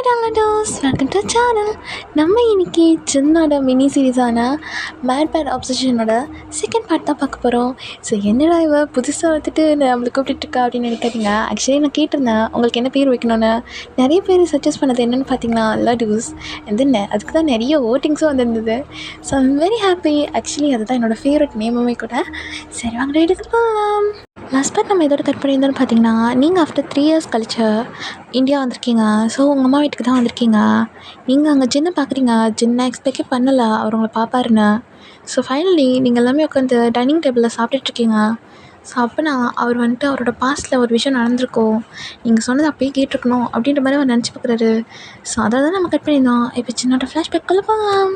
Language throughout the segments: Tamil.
ஹாய் டாலடோஸ், வெல்கம் டு சேனல். நம்ம இன்னைக்கு சின்னோட மினி சீரீஸான மேட் பேட் ஆப்சஷனோட செகண்ட் பார்ட் தான் பார்க்க போகிறோம். ஸோ என்னடா இவ புதுசாக வந்துட்டு நம்மளை கூப்பிட்டுருக்கா அப்படின்னு நினைக்காதீங்க. ஆக்சுவலி நான் கேட்டிருந்தேன் உங்களுக்கு என்ன பேர் வைக்கணும்னு. நிறைய பேர் சஜஸ்ட் பண்ணது என்னென்னு பார்த்தீங்கன்னா லடூஸ். அண்ட் தென் அதுக்கு தான் நிறைய ஓட்டிங்ஸும் வந்துருந்தது. So I'm very happy. Actually அதுதான் என்னோடய ஃபேவரட் நேமுமே கூட. சரி வாங்க எடுத்துக்கலாம். லாஸ்ட் பார்ட் நம்ம இதோட கட் பண்ணியிருந்தோன்னு பார்த்தீங்கன்னா, நீங்கள் ஆஃப்டர் 3 இயர்ஸ் கழிச்சு இந்தியா வந்திருக்கீங்க. ஸோ உங்கள் அம்மா வீட்டுக்கு தான் வந்திருக்கீங்க. நீங்கள் அங்கே ஜின்னை பார்க்குறீங்க. ஜின்னை எக்ஸ்பெக்டே பண்ணலை அவர் உங்களை பார்ப்பாருன்னு. ஸோ ஃபைனலி நீங்கள் எல்லாமே உட்காந்து டைனிங் டேபிளில் சாப்பிட்டுட்ருக்கீங்க. ஸோ அப்போனா அவர் வந்துட்டு அவரோட பாஸ்ட்டில் ஒரு விஷயம் நடந்திருக்கும், நீங்கள் சொன்னது அப்பயே கேட்டிருக்கணும் அப்படின்ற மாதிரி அவர் நினச்சி பார்க்குறாரு. ஸோ அதை தான் நம்ம கட் பண்ணியிருந்தோம். இப்போ சின்னோட ஃப்ளாஷ்பேக்குள்ளே போகலாம்.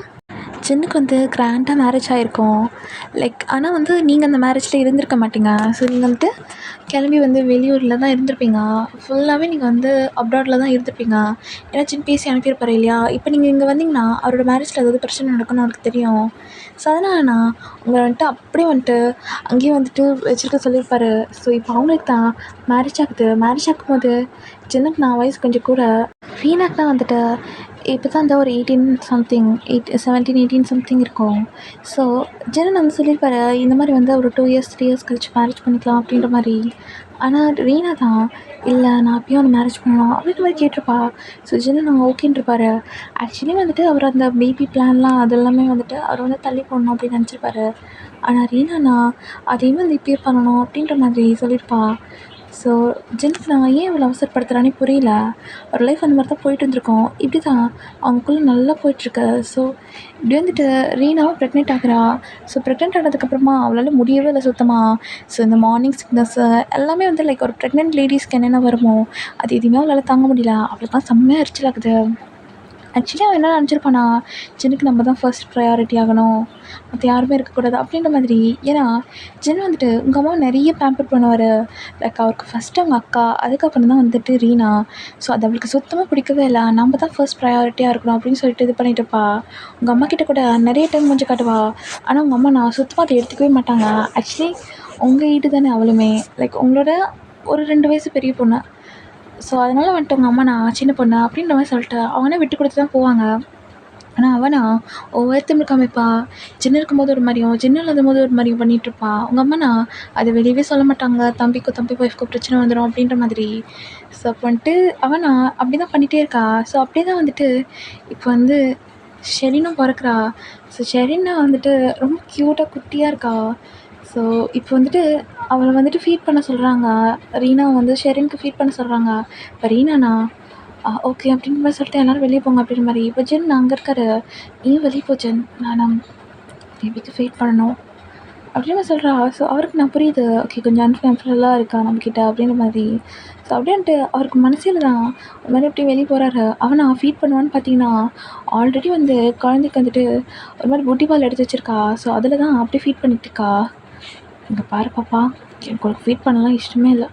ஜின்னுக்கு வந்து கிராண்டாக மேரேஜ் ஆகிருக்கும். ஆனால் வந்து நீங்கள் அந்த மேரேஜில் இருந்திருக்க மாட்டீங்க. ஸோ நீங்கள் வந்துட்டு கிளம்பி வந்து வெளியூரில் தான் இருந்திருப்பீங்க. ஃபுல்லாகவே நீங்கள் வந்து அப்ராடில் தான் இருந்திருப்பீங்க. ஏன்னா ஜின் பேசி அனுப்பியிருப்பார் இல்லையா. இப்போ நீங்கள் இங்கே வந்தீங்கன்னா அவரோட மேரேஜில் ஏதாவது பிரச்சனை நடக்கும்னு அவருக்கு தெரியும். ஸோ அதனால் நான் உங்களை வந்துட்டு அப்படியே வந்துட்டு அங்கேயும் வந்துட்டு வச்சுருக்க சொல்லியிருப்பார். ஸோ இப்போ அவங்களுக்கு தான் மேரேஜ் ஆகுது. மேரேஜ் ஆகும்போது ஜின்னுக்கு நான் வயசு கொஞ்சம் கூட, ரீனாக்கு தான் வந்துட்டு இப்போ தான் அந்த ஒரு 17-18 சம்திங் இருக்கும். ஸோ ஜெனன் வந்து சொல்லியிருப்பாரு இந்த மாதிரி வந்து ஒரு 2 இயர்ஸ் 3 இயர்ஸ் கழிச்சு மேரேஜ் பண்ணிக்கலாம் அப்படின்ற மாதிரி. ஆனால் ரீனா தான் இல்லை நான் அப்பயும் வந்து மேரேஜ் பண்ணணும் அப்படின்ற மாதிரி கேட்டிருப்பா. ஸோ ஜெனன் நான் ஓகேன்ருப்பார். ஆக்சுவலி வந்துட்டு அவர் அந்த பேபி பிளான்லாம் அதெல்லாமே வந்துட்டு அவர் வந்து தள்ளி போடணும் அப்படின்னு நினச்சிருப்பாரு. ஆனால் ரீனானா அதையும் வந்து இப்பயே பண்ணணும் அப்படின்ற மாதிரி சொல்லியிருப்பா. ஸோ ஜென்க்கு நான் ஏன் இவ்வளோ அவசரப்படுத்துகிறானே புரியல. ஒரு லைஃப் அந்த மாதிரி தான் போயிட்டு இருந்திருக்கோம். இப்படி தான் அவங்களுக்குள்ளே நல்லா போயிட்டுருக்கு. ஸோ இப்படி வந்துட்டு ரீனாவும் ப்ரெக்னென்ட் ஆகிறா. ஸோ ப்ரெக்னென்ட் ஆனதுக்கப்புறமா அவளால் முடியவே இல்லை சுத்தமாக. ஸோ இந்த மார்னிங் சிக்னஸ்ஸு எல்லாமே வந்து ஒரு ப்ரெக்னென்ட் லேடிஸ்க்கு என்னென்ன வருமோ அது எதுவுமே அவளால் தாங்க முடியல. அவளுக்கு செம்மையாக எரிச்சல் ஆகுது. ஆக்சுவலி அவன் என்ன நினச்சிருப்பானா, ஜின்னுக்கு நம்ம தான் ஃபர்ஸ்ட் ப்ரையாரிட்டி ஆகணும், மற்ற யாருமே இருக்கக்கூடாது அப்படின்ற மாதிரி. ஏன்னா ஜின் வந்துட்டு உங்கள் அம்மா நிறைய பேம்பர் பண்ணுவார். அவருக்கு ஃபஸ்ட்டு அவங்க அக்கா, அதுக்கப்புறம் தான் வந்துட்டு ரீனா. ஸோ அது அவளுக்கு சுத்தமாக பிடிக்கவே இல்லை. நம்ம தான் ஃபர்ஸ்ட் ப்ரையாரிட்டியாக இருக்கணும் அப்படின்னு சொல்லிட்டு இது பண்ணிட்டுப்பா. உங்கள் அம்மா கிட்ட கூட நிறைய டைம் கொஞ்சம் காட்டுவா. ஆனால் உங்கள் அம்மா நான் சுத்தமாக அதை எடுத்துக்கவே மாட்டாங்க. ஆக்சுவலி உங்கள் ஈடு தானே அவளுமே, உங்களோட ஒரு 2 வயசு பெரிய பொண்ணு. ஸோ அதனால் வந்துட்டு உங்கள் அம்மா நான் சின்ன பொண்ணு அப்படின்ற மாதிரி சொல்லிட்டு அவனே விட்டு கொடுத்து தான் போவாங்க. ஆனால் அவனா ஒவ்வொருத்தரும் காமிப்பா. சின்ன இருக்கும்போது ஒரு மாதிரியும் சின்ன இல்லாத போது ஒரு மாதிரியும் பண்ணிகிட்ருப்பா. உங்கள் அம்மானா அதை வெளியவே சொல்ல மாட்டாங்க, தம்பி ஒய்ஃப்க்கு பிரச்சனை வந்துடும் அப்படின்ற மாதிரி. ஸோ அப்போ வந்துட்டு அவனா அப்படி தான் பண்ணிகிட்டே இருக்கா. ஸோ அப்படியே தான் வந்துட்டு இப்போ வந்து ஷெரினும் பிறக்கிறா. ஸோ ஷெரின்னா வந்துட்டு ரொம்ப க்யூட்டாக குட்டியாக இருக்கா. ஸோ இப்போ வந்துட்டு அவளை வந்துட்டு ஃபீட் பண்ண சொல்கிறாங்க. ரீனா வந்து ஷெரினுக்கு ஃபீட் பண்ண சொல்கிறாங்க. இப்போ ரீனானா ஓகே அப்படின்ற மாதிரி சொல்லிட்டு எல்லோரும் வெளியே போங்க அப்படின்ற மாதிரி. இப்போ ஜென் அங்கே இருக்காரு. நீயும் வெளியே போ ஜென், நான் பேபிக்கு ஃபீட் பண்ணணும் அப்படின்னு சொல்கிறா. ஸோ அவருக்கு நான் புரியுது, ஓகே கொஞ்சம் அன்கம்ஃபர்டபுளாக இருக்கா நம்மக்கிட்ட அப்படின்ற மாதிரி. ஸோ அப்படின்ட்டு அவருக்கு மனசில் தான் ஒரு மாதிரி அப்படியே வெளியே போகிறாரு. அவனை ஃபீட் பண்ணுவான்னு பார்த்தீங்கன்னா ஆல்ரெடி வந்து குழந்தைக்கு வந்துட்டு ஒரு மாதிரி புட்டி பால் எடுத்து வச்சுருக்கா. ஸோ அதில் தான் அப்படியே ஃபீட் பண்ணிகிட்டு இருக்கா. இங்கே பாரு பாப்பா, எனக்கு உனக்கு ஃபீட் பண்ணலாம் இஷ்டமே இல்லை.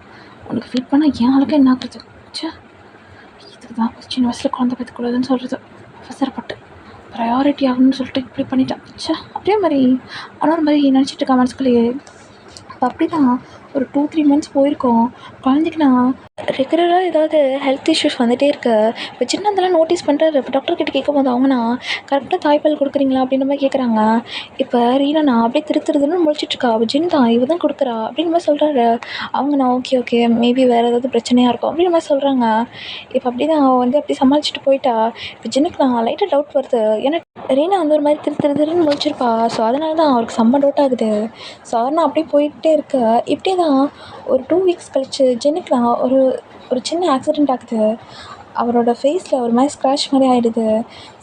உனக்கு ஃபீட் பண்ணால் ஏன் ஆளுக்கு என்ன ஆகுறது? சே, இதுக்கு தான் சின்ன வயசில் குழந்தை பார்த்துக்கூடாதுன்னு சொல்கிறது. அவசரப்பட்டு ப்ரையாரிட்டி ஆகணும்னு சொல்லிட்டு இப்படி பண்ணிட்டேன். சே அப்படியே மாதிரி ஆனால் ஒரு மாதிரி நினச்சிட்டு இருக்கா மனசுக்குள்ளேயே. இப்போ அப்படி தான் ஒரு 2-3 மந்த்ஸ் போயிருக்கோம். குழந்தைக்கு நான் ரெகுலராக ஏதாவது ஹெல்த் இஷ்யூஸ் வந்துகிட்டே இருக்கு. இப்போ சின்னதெல்லாம் நோட்டீஸ் பண்ணுறாரு. இப்போ டாக்டர்கிட்ட கேட்கும்போது அவங்கண்ணா கரெக்டாக தாய்ப்பால் கொடுக்குறீங்களா அப்படின்ற மாதிரி கேட்குறாங்க. இப்போ ரீனா அப்படியே திருத்துறதுன்னு முழிச்சிட்ருக்கா. அவள் ஜின் தான் இவ தான் கொடுக்குறா அப்படின்ற மாதிரி சொல்கிறாரு. அவங்கண்ணா ஓகே மேபி வேறு ஏதாவது பிரச்சனையாக இருக்கும் அப்படின்ற மாதிரி சொல்கிறாங்க. இப்போ அப்படி தான் அவள் வந்து அப்படி சமாளிச்சுட்டு போயிட்டா. இப்போ ஜின்னுக்கு நான் லைட்டாக டவுட் வருது. ஏன்னா ரீனா வந்து ஒரு மாதிரி திருத்துறதுன்னு முழிச்சிருப்பா. ஸோ அதனால தான் அவருக்கு செம்ம டவுட் ஆகுது. ஸோ அவர் நான் அப்படியே போயிட்டே இருக்க. இப்படி தான் ஒரு 2 வீக்ஸ் கழிச்சு ஜென்னுக்கு நான் ஒரு சின்ன ஆக்சிடெண்ட் ஆகுது. அவரோட ஃபேஸில் ஒரு மாதிரி ஸ்க்ராட்ச் மாதிரி ஆகிடுது.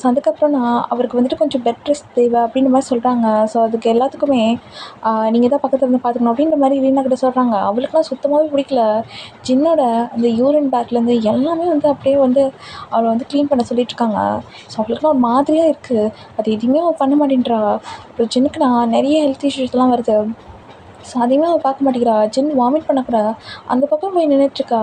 ஸோ அதுக்கப்புறம் நான் அவருக்கு வந்துட்டு கொஞ்சம் பெட் ரெஸ்ட் தேவை அப்படின்ற மாதிரி சொல்கிறாங்க. ஸோ அதுக்கு எல்லாத்துக்குமே நீங்கள் தான் பக்கத்தில் இருந்து பார்த்துக்கணும் அப்படின்ற மாதிரி ரீனா கிட்ட சொல்கிறாங்க. அவளுக்குலாம் சுத்தமாகவே பிடிக்கல. ஜின்னோட அந்த யூரின் பேக்லேருந்து எல்லாமே வந்து அப்படியே வந்து அவளை வந்து க்ளீன் பண்ண சொல்லிகிட்ருக்காங்க. ஸோ அவளுக்குலாம் ஒரு மாதிரியாக இருக்குது. அது எதுவுமே அவள் பண்ண மாட்டேன்றா. அப்புறம் ஜின்னுக்கு நான் நிறைய ஹெல்த் இஷ்யூஸ்லாம் வருது. ஸோ அதையுமே அவள் பார்க்க மாட்டேங்கிறா. ஜின் வாமிட் பண்ண கூட அந்த பக்கம் போய் நின்றுட்டுருக்கா.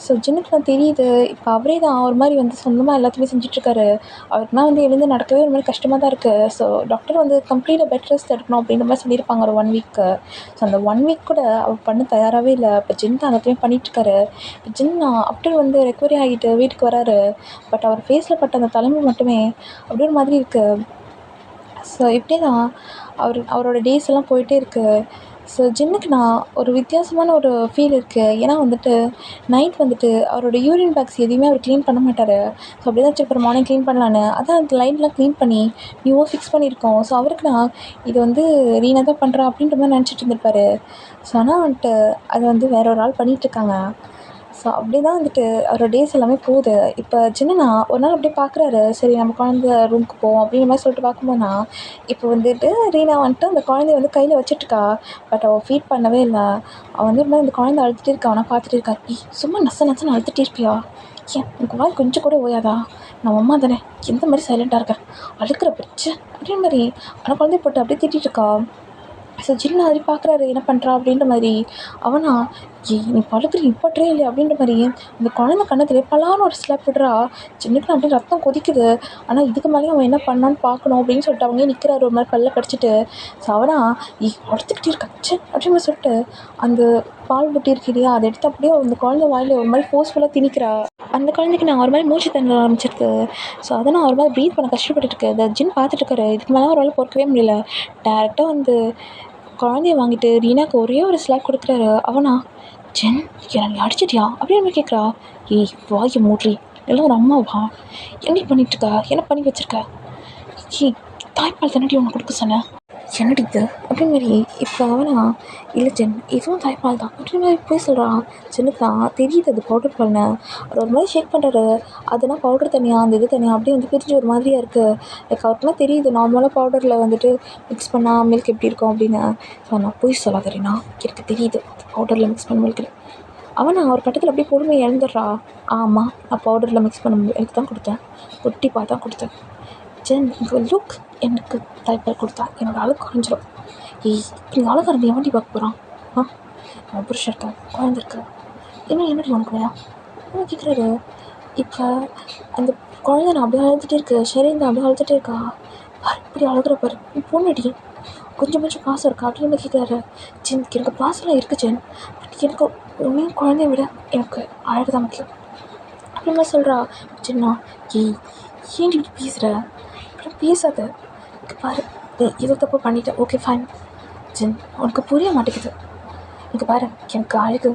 ஸோ ஜின்னுக்கு நான் தெரியுது, இப்போ அவரே தான் ஒரு மாதிரி வந்து சொந்தமாக எல்லாத்தையுமே செஞ்சிட்ருக்காரு. அவருக்குனா வந்து எழுந்து நடக்கவே ஒரு மாதிரி கஷ்டமாக தான் இருக்குது. ஸோ டாக்டர் வந்து கம்ப்ளீட்டாக பெட் ரெஸ்ட் எடுக்கணும் அப்படின்ற மாதிரி சொல்லியிருப்பாங்க ஒரு 1 வீக்கு. ஸோ அந்த 1 வீக் கூட அவர் பண்ண தயாராகவே இல்லை. இப்போ ஜின் தான் எல்லாத்தையுமே பண்ணிகிட்ருக்காரு. இப்போ ஜின் ஆஃப்டர் வந்து ரெக்கவரி ஆகிட்டு வீட்டுக்கு வராரு. பட் அவர் ஃபேஸில் பட்ட அந்த தலைமை மட்டுமே அப்படி ஒரு மாதிரி இருக்குது. ஸோ இப்படியே தான் அவரோட டேஸ் எல்லாம் போயிட்டே இருக்குது. ஸோ ஜின்னுக்கு நான் ஒரு வித்தியாசமான ஒரு ஃபீல் இருக்குது. ஏன்னா வந்துட்டு நைட் வந்துட்டு அவரோட யூரின் பேக்ஸ் எதையுமே அவர் க்ளீன் பண்ண மாட்டார். ஸோ அப்படி தான் வச்சுருப்பாரு மார்னிங் க்ளீன் பண்ணலான்னு. அதான் அந்த லைன்லாம் க்ளீன் பண்ணி நியூவாக ஃபிக்ஸ் பண்ணியிருக்கோம். ஸோ அவருக்கு நான் இது வந்து ரீனா தான் பண்ணுறா அப்படின்ற மாதிரி நினச்சிட்டு இருந்திருப்பாரு. ஸோ ஆனால் வந்துட்டு அது வந்து வேற ஒரு ஆள் பண்ணிகிட்ருக்காங்க. ஸோ அப்படி தான் வந்துட்டு அவரோட டேஸ் எல்லாமே போகுது. இப்போ சின்னனா ஒரு நாள் அப்படியே பார்க்குறாரு, சரி நம்ம குழந்த ரூமுக்கு போவோம் அப்படின்ற மாதிரி சொல்லிட்டு பார்க்கும்போதுனா, இப்போ வந்துட்டு ரீனா வந்துட்டு அந்த குழந்தைய வந்து கையில் வச்சிட்ருக்கா. பட் அவள் ஃபீட் பண்ணவே இல்லை. அவள் வந்து இந்த குழந்தை அழுதுகிட்டே இருக்கா. அவனை பார்த்துட்டு இருக்கா. சும்மா நசன்னு அழுதுகிட்டே இருப்பியா? ஏன் உனக்கு வாய் கொஞ்சம் கூட ஓயாதா? நம்ம அம்மா தானே, எந்த மாதிரி சைலண்ட்டாக இருக்க, அழுக்கிற பிடிச்சி அப்படின்ற மாதிரி அந்த குழந்தைய போட்டு அப்படியே திட்டிகிட்டு இருக்கா. ஸோ ஜின்னு மாதிரி பார்க்குறாரு, என்ன பண்ணுறா அப்படின்ற மாதிரி. அவனா நீ படுக்கிற நிப்பாட்டுறே இல்லையா அப்படின்ற மாதிரி அந்த குழந்தை கண்ணத்துல பலான்னு ஒரு ஸ்லாப் விடுறா. சின்னக்கு அப்படியே ரத்தம் கொதிக்குது. ஆனால் இதுக்கு மேலேயும் அவன் என்ன பண்ணான்னு பார்க்கணும் அப்படின்னு சொல்லிட்டு அவங்க நிற்கிறாரு ஒரு மாதிரி பல்ல கடிச்சிட்டு. ஸோ அவனா உடத்துக்கிட்டே இருக்கா அப்படின்னு சொல்லிட்டு அந்த பால் புட்டி இருக்கு இல்லையா, அதை எடுத்து அப்படியே அந்த குழந்தை வாயில் ஒரு மாதிரி ஃபோர்ஸ்ஃபுல்லாக திணிக்கிறா. அந்த குழந்தைக்கு நான் ஒரு மாதிரி மூச்சு தண்ண ஆரம்பிச்சிருக்கு. ஸோ அதை நான் ஒரு மாதிரி ப்ரீத் பண்ண கஷ்டப்பட்டுருக்கு. அந்த ஜின் பார்த்துட்டுருக்காரு. இதுக்கு மேலே ஒரு வேலை பொறுக்கவே முடியல. டேரெக்டாக வந்து குழந்தைய வாங்கிட்டு ரீனாக்கு ஒரே ஒரு ஸ்லாப் கொடுக்குறாரு. அவனா ஜென் என்ன நீ அடிச்சிட்டியா அப்படின்னு கேட்குறா. ஏய் வாயை மூட்ரி, எல்லாம் ஒரு அம்மாவா, என்ன பண்ணிகிட்ருக்கா, என்ன பண்ணி வச்சுருக்க? ஏய் தாய்ப்பால் தானடி உனக்கு கொடுக்க சொன்னேன், என்னடி இது அப்படின்னு மாதிரி. இப்போ அவனா இல்லை ஜென் இதுவும் தாய்ப்பால் தான் அப்படின்னு மாதிரி போய் சொல்கிறான். ஜென்னுக்கு தான் தெரியுது அது பவுடர் பால்னு. அவர் ஒரு மாதிரி ஷேக் பண்ணுறாரு. அதுனா பவுடர் தனியாக அந்த இது தனியாக அப்படியே வந்து பிரிஞ்சு ஒரு மாதிரியாக இருக்குது. லைக் அவருக்குலாம் தெரியுது நார்மலாக பவுடரில் வந்துட்டு மிக்ஸ் பண்ணால் மில்க் எப்படி இருக்கும் அப்படின்னு. ஸோ நான் போய் சொல்லாதேனா, எனக்கு தெரியுது பவுடரில் மிக்ஸ் பண்ண மில்க். அவனா ஒரு கட்டத்தில் அப்படியே பொறுமையை இழந்துடுறா. ஆமாம் நான் பவுடரில் மிக்ஸ் பண்ண மில்க் தான் கொடுத்தேன், குட்டி தான் கொடுத்தேன். ஜென் லுக், எனக்கு தாய்ப்பால் கொடுத்தா என்னோடய அழகு குறைஞ்சிடும். ஏய் இப்படி அழகாக இருந்து எவன்டி பார்க்க போகிறான்? அவன் புருஷன் இருக்கா, குழந்தை இருக்கா, இன்னும் என்னடி உனக்கு வேணும் என்ன கேட்குறாரு. இப்போ அந்த குழந்தை நான் அப்படியே அழுதுகிட்டே இருக்கு, ஷெரீன் அப்படியே அழுதுகிட்டே இருக்கா. இப்படி அழுகிற பாரு, நீ பொண்ணுடி, கொஞ்சம் பாசம் இருக்கா அப்படின்னு கேட்குறாரு. ஜென் எனக்கு பாசம்லாம் இருக்குது ஜென், பட் எனக்கு உன்னையும் குழந்தைய விட எனக்கு அழகு தான் முக்கியம் அப்படின்னு சொல்கிறா. ஜென்னா ஏய் ஏன் இப்படி பேசுகிற, இப்படி பேசாத, பாரு ஏதோ தப்பு பண்ணிட்டேன், ஓகே ஃபைன். ஜென் உனக்கு புரிய மாட்டேங்குது, இங்கே பாரு எனக்கு அழகு,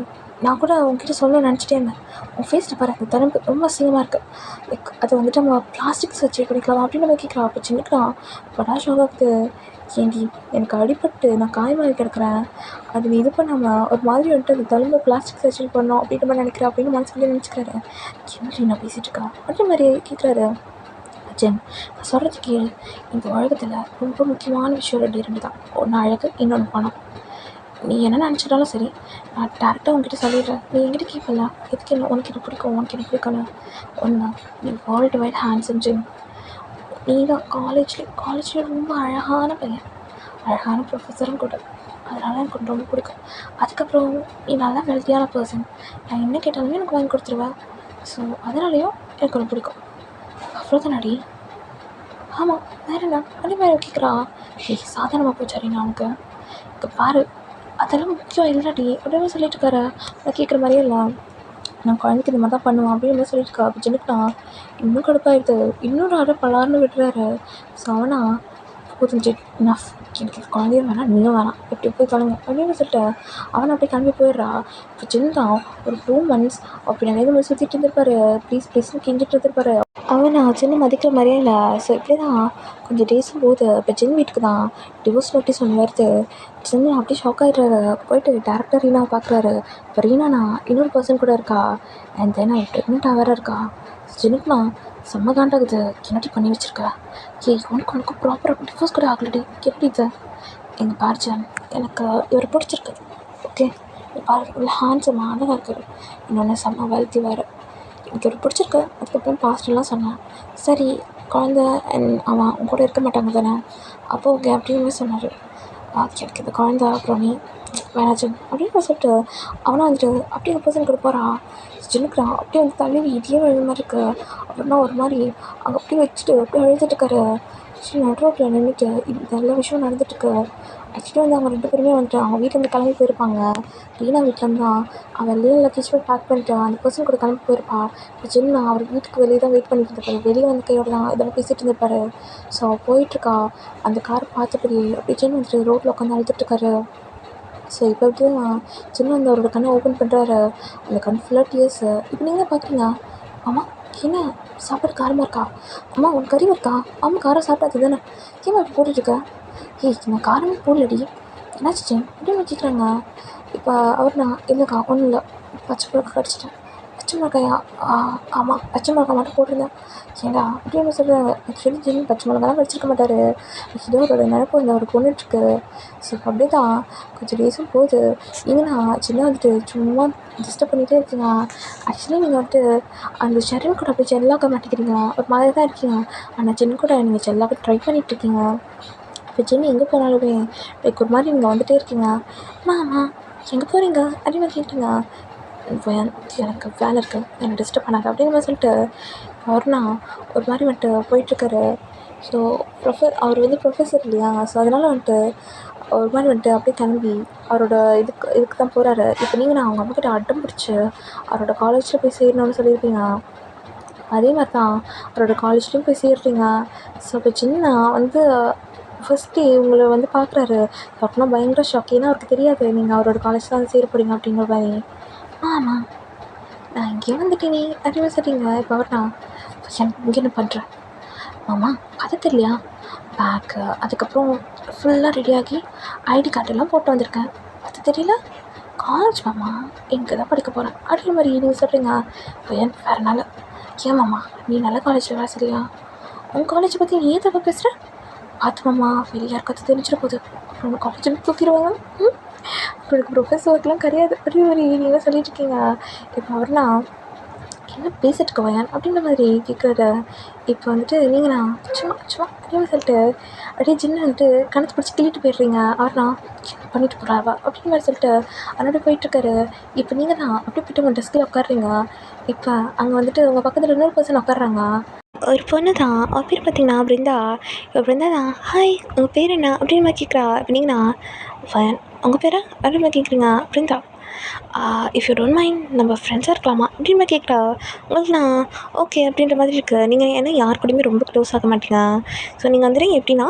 நான் கூட உங்ககிட்ட சொல்லணும்னு நினச்சிட்டே இருந்தேன். உன் ஃபேஸில் பாரு அந்த தரம்பு ரொம்ப அசிங்கமாக இருக்குது, லைக் அதை வந்துட்டு நம்ம பிளாஸ்டிக் சர்ஜரி பண்ணிக்கலாம் அப்படின்னு நம்ம கேட்கலாம். அப்போ சின்னக்கலாம் படா ஷோகாவுக்கு, ஏண்டி எனக்கு அடிபட்டு நான் காயமாகி கிடக்குறேன், அது நீ இது பண்ணாமல் ஒரு மாதிரி வந்துட்டு அந்த தழும்பு பிளாஸ்டிக் சர்ஜரி பண்ணோம் அப்படின்ற மாதிரி நினைக்கிறேன் அப்படின்னு மனசுக்குள்ளே நினச்சிக்கிறாரு. என்ன நான் பேசிகிட்டு இருக்கா அப்படின்ற மாதிரி கேட்குறாரு. ஜென் நான் சொல்கிறது கேளு, இந்த உலகத்தில் ரொம்ப முக்கியமான விஷயம் 2 தான், ஒன்று அழகு, இன்னொன்று பணம். நீ என்ன நினச்சிட்டாலும் சரி, நான் டேரெக்டாக உங்ககிட்ட சொல்லிடுறேன், நீ என்கிட்ட கேட்கல எதுக்கு என்ன உனக்கு என்ன பிடிக்கும் உனக்கு என்ன பிடிக்கணும். ஒன்று நீ வேர்ல்டு வைட் ஹேண்ட்ஸம் ஜென், நீ தான் காலேஜில் ரொம்ப அழகான பையன், அழகான ப்ரொஃபஸரும் கூட, அதனால் எனக்கு ரொம்ப பிடிக்கும். அதுக்கப்புறம் நீ நல்லா ஹெல்த்தியான பர்சன், நான் என்ன கேட்டாலுமே எனக்கு வாங்கி கொடுத்துருவேன். ஸோ அதனாலேயும் எனக்கு ரொம்ப பிடிக்கும். அவ்வளோதானடி? ஆமாம் வேறு என்ன அப்படி மாதிரி கேட்குறா. ஏய் சாதாரணமாக போச்சாரி நான் உனக்கு, இங்கே பாரு அதெல்லாம் முக்கியம் இல்லடி அப்படின்னு சொல்லிட்டு இருக்காரு. நான் கேட்குற மாதிரியே இல்லை, நான் குழந்தைக்கு இந்த மாதிரி தான் பண்ணுவேன் அப்படின்னு சொல்லிட்டு இருக்கா. அப்போ ஜென்னுக்கு நான் இன்னும் கடுப்பாயிடுது. இன்னொரு அரை பலார்னு விடுறாரு. ஸோ அவனா போதும் ஜென் நஃப், எனக்கு குழந்தையும் வேணாம் நீயும் வேணாம், எப்படி போய் தொலைங்க அப்படின்னு சொல்லிட்டு அவனை அப்படியே கிளம்பி போயிடுறா. இப்போ ஜென் தான் ஒரு 2 months அப்படி நிறைய சுற்றிட்டு இருந்திருப்பாரு, ப்ளீஸ்னு கெஞ்சிட்டு இருந்திருப்பாரு. அவன் நான் ஜென்னை மதிக்கிற மாதிரியே இல்லை. ஸோ இப்படி தான் கொஞ்சம் டேஸும் போகுது. இப்போ ஜென் வீட்டுக்கு தான் டிவோர்ஸ் நோட்டீஸ் ஒன்று வருது. ஜென் அப்படியே ஷாக் ஆகிடுறாரு. போயிட்டு டேரக்டாக ரீனாவை பார்க்குறாரு. இப்போ ரீனானா இன்னொரு பர்சன் கூட இருக்கா, அண்ட் தென் அவள் ப்ரெக்னெண்ட்டாக வேறு இருக்கா. ஜெனுக்கு நான் செம்ம காண்டாகுது, என்னடி பண்ணி வச்சுருக்க, ஏய் உனக்கு ப்ராப்பராக டிவோர்ஸ் கூட ஆகலடி, எப்படி இது? எங்கள் பாரு ஜென் எனக்கு இவரை பிடிச்சிருக்குது, ஓகே பாரு இவ்வளோ ஹேண்ட்ஸம் அழகாக இருக்காரு, இன்னொன்று செம்ம வெல்த்தி வேறு, எனக்கு இவரை பிடிச்சிருக்கு. அதுக்கப்புறம் பாஸ்டெல்லாம் சொன்னேன், சரி குழந்த அவன் உன் கூட இருக்க மாட்டாங்க தானே, அப்போ ஓகே அப்படின்னு சொன்னார். எனக்கு இந்த குழந்த அப்புறம் நீ வேணாச்சு அப்படின்னு சொல்லிட்டு அவனா வந்துட்டு அப்படியே ஒரு பர்சன் கூட போகிறான். சின்னுக்குறான் அப்படியே வந்து தள்ளி இதே எழுத மாதிரி இருக்கு. அப்படின்னா ஒரு மாதிரி அங்கே அப்படியே வச்சுட்டு அப்படியே எழுதிட்டு இருக்காரு. சரி நடுரோட்டில் நின்றுட்டு இந்த எல்லா விஷயம் நடந்துட்டுருக்கு. ஆக்சுவலி வந்து அவங்க 2 பேருமே வந்துட்டு அவங்க வீட்டிலேருந்து கிளம்பி போயிருப்பாங்க. ரீனா வீட்டிலேருந்து தான் அவள் எல்லா லக்கேஜுமே பேக் பண்ணிட்டு அந்த பர்சன் கூட கிளம்பி போயிருப்பா. இப்போ சின்ன அவர் வீட்டுக்கு வெளியே தான் வெயிட் பண்ணிட்டு இருந்திருப்பாரு. வெளியே வந்து கையோட தான் இதெல்லாம் பேசிகிட்டு இருந்திருப்பாரு. ஸோ அவள் போயிட்டுருக்கா. அந்த கார் பார்த்தபடி அப்படி சின்ன வந்துட்டு ரோட்டில் உட்காந்து அழுதுட்டுருக்காரு. ஸோ இப்போ எப்படி சின்ன வந்து அவரோட கண்ணை ஓப்பன் பண்ணுறாரு. அந்த கண் ஃபுல்லாக டியர்ஸு. இப்போ நீங்கள் பார்க்குறீங்க, அம்மா என்ன சாப்பாடு காரமாக இருக்கா? அம்மா உனக்கு கறி இருக்கா? அம்மா காரம் சாப்பிடாது தானே, ஏம்மா இப்படி போட்டுட்ருக்க? ஏய் நான் காரமே போடலடி, என்னாச்சு அப்படின்னு கேட்குறாங்க. இப்போ அவர்னா இல்லைக்கா ஒன்றும் இல்லை, பச்சை மிளகா கடிச்சிட்டேன். பச்சை மிளகாயா? ஆமாம் பச்சை மிளகா மட்டும் போட்டிருந்தேன். ஏண்டா அப்படின்னு சொல்கிறேன். ஆக்சுவலி ஜின் பச்சை மிளகாலாம் கடிச்சிருக்க மாட்டார். ஏதோ அவரோட நினைப்பு வந்து அவர் கொண்டுட்டுருக்கு. ஸோ அப்படியே தான் கொஞ்சம் டேஸும் போகுது. ஏன்னா சின்ன வந்துட்டு சும்மா டிஸ்டர்ப் பண்ணிகிட்டே இருக்கீங்க. ஆக்சுவலி நீங்கள் வந்துட்டு அந்த ஷெரின் கூட அப்படியே செல்லாக்க மாட்டேங்கிறீங்க. ஒரு மாதிரி தான் இருக்கீங்க. ஆனால் சின்ன கூட நீங்கள் செல்லாக்க ட்ரை பண்ணிகிட்ருக்கீங்க. இப்போ சின்ன எங்கே போனாலுமே லைக் ஒரு மாதிரி நீங்கள் வந்துகிட்டே இருக்கீங்க. அம்மா எங்கே போகிறீங்க அப்படின்னு கேட்டீங்க. எனக்கு வேலை இருக்குது, என்னை டிஸ்டர்ப் பண்ணாங்க அப்படிங்கிற மாதிரி சொல்லிட்டு அவர்னா ஒரு மாதிரி வந்துட்டு போயிட்டுருக்காரு. ஸோ அவர் வந்து ப்ரொஃபஸர் இல்லையா? ஸோ அதனால் வந்துட்டு ஒரு மாதிரி வந்துட்டு அப்படியே கிளம்பி அவரோட இதுக்கு தான் போகிறாரு. இப்போ நீங்கள் அவங்க அம்மாக்கிட்ட அடம் பிடிச்சி அவரோட காலேஜில் போய் சேரணும்னு சொல்லியிருப்பீங்க. அதே மாதிரி தான் அவரோட காலேஜ்லேயும் போய் சேர்றீங்க. ஸோ இப்போ சின்ன வந்து ஃபஸ்ட்டு உங்களை வந்து பார்க்குறாரு. அப்படின்னா பயங்கர ஷாக். ஏன்னா அவருக்கு தெரியாது நீங்கள் அவரோட காலேஜ் தான் வந்து சேர போகிறீங்க அப்படிங்கிற மாதிரி. ஆமாம் நான் இங்கே வந்துட்டேனே அப்படின்னு சொல்கிறீங்க. இப்போ அவர்னா இங்கே என்ன பண்ணுறேன் மாமா, அது தெரியலையா? பேக்கு அதுக்கப்புறம் ஃபுல்லாக ரெடியாகி ஐடி கார்டெல்லாம் போட்டு வந்திருக்கேன், அது தெரியல? காலேஜ் மாமா, இங்கே தான் படிக்க போகிறேன் அப்படின்ற மாதிரி நீங்கள் சொல்கிறீங்க. பையன் வேறு நாள். ஏன் மாமா நீ நல்ல காலேஜில் வேலை சரியா? உங்கள் காலேஜை பற்றி நீ ஏன் தப்பா பேசுகிற? பார்த்து மாமா வெளியே யாருக்காவது தெரிஞ்சிட போகுது, அப்புறம் காலேஜில் தூக்கிடுவாங்க. உங்களுக்கு ப்ரொஃபஸர் ஒர்க்லாம் கிடையாது அப்படின்ற மாதிரி நீங்கள் சொல்லிட்டு இருக்கீங்க. இப்போ அவர்னா என்ன பேசிட்டுருக்க வயன் அப்படின்ற மாதிரி கேட்குறாரு. இப்போ வந்துட்டு நீங்கண்ணா சும்மா சும்மா அப்படின்னு சொல்லிட்டு அப்படியே ஜின்னு வந்துட்டு கணத்து பிடிச்சி கிள்ளிட்டு போயிடுறீங்க. அவர்னா என்ன பண்ணிட்டு போகிறாவா அப்படின்ற மாதிரி சொல்லிட்டு அதோட போயிட்டுருக்காரு. இப்போ நீங்கள் தான் அப்படியே போய்ட்டு உங்கள் டெஸ்கில் உட்காடுறீங்க. இப்போ அங்கே வந்துட்டு உங்கள் பக்கத்தில் இன்னொரு பர்சன் உட்காடுறாங்க. ஒரு பொண்ணு தான், அவள் பேர் பார்த்தீங்கன்னா பிருந்தா. இப்போ பிருந்தா தான் ஹாய் உங்கள் பேர் என்ன அப்படின்னு மாதிரி கேட்குறா. இப்போ நீங்கண்ணா ஃபயன் உங்கள் பேரா அப்படின்னு மாதிரி கேட்குறீங்க. Brinda if you don't mind நம்ம ஃப்ரெண்ட்ஸாக இருக்கலாமா அப்படின்ற மாதிரி கேட்குறா. உங்களுக்கு நான் ஓகே அப்படின்ற மாதிரி இருக்குது. நீங்கள் ஏன்னா யார் கூடயுமே ரொம்ப க்ளோஸ் ஆக மாட்டீங்க. ஸோ நீங்கள் வந்துட்டு எப்படின்னா